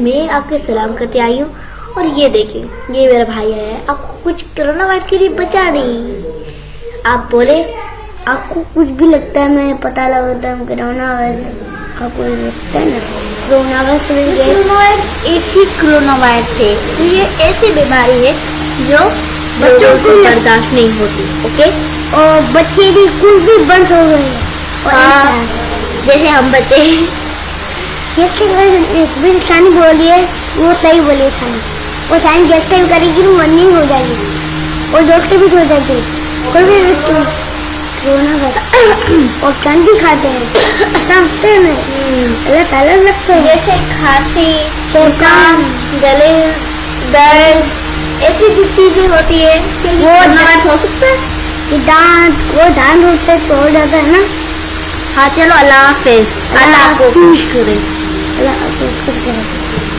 मैं आपके सलाम करते आई हूँ। और ये देखें, ये मेरा भाई है, आपको कुछ कोरोना वायरस के लिए बचा नहीं। आप बोले, आपको कुछ भी लगता है, मैं पता लगाता हूँ कोरोना वायरस का कोई लगता है ना, कोरोना वायरस ऐसी कोरोना वायरस है जो ये ऐसी बीमारी है जो बच्चों को बर्दाश्त नहीं होती। ओके, और बच्चे भी कुछ भी बंद हो गए। हाँ, जैसे हम बच्चे, जैसे सानी बोली है वो सही बोली सानी, वो सानी जैसे भी करेगी वो रनिंग हो जाएगी और दोस्ती भी हो जाएगी। कोई भी कोरोना का और ठंड भी खाते हैं, समझते हैं अलग अलग लगते हैं, जैसे खांसी, जुकाम, गले दर्द, ऐसी जो चीजें होती है वो वायरस हो सकता है। दांत उठते तो हो जाता है ना। हाँ चलो, अल्लाह हाफिज, अल्लाह आपको खुश करे। अल्लाह आपको खुश करे।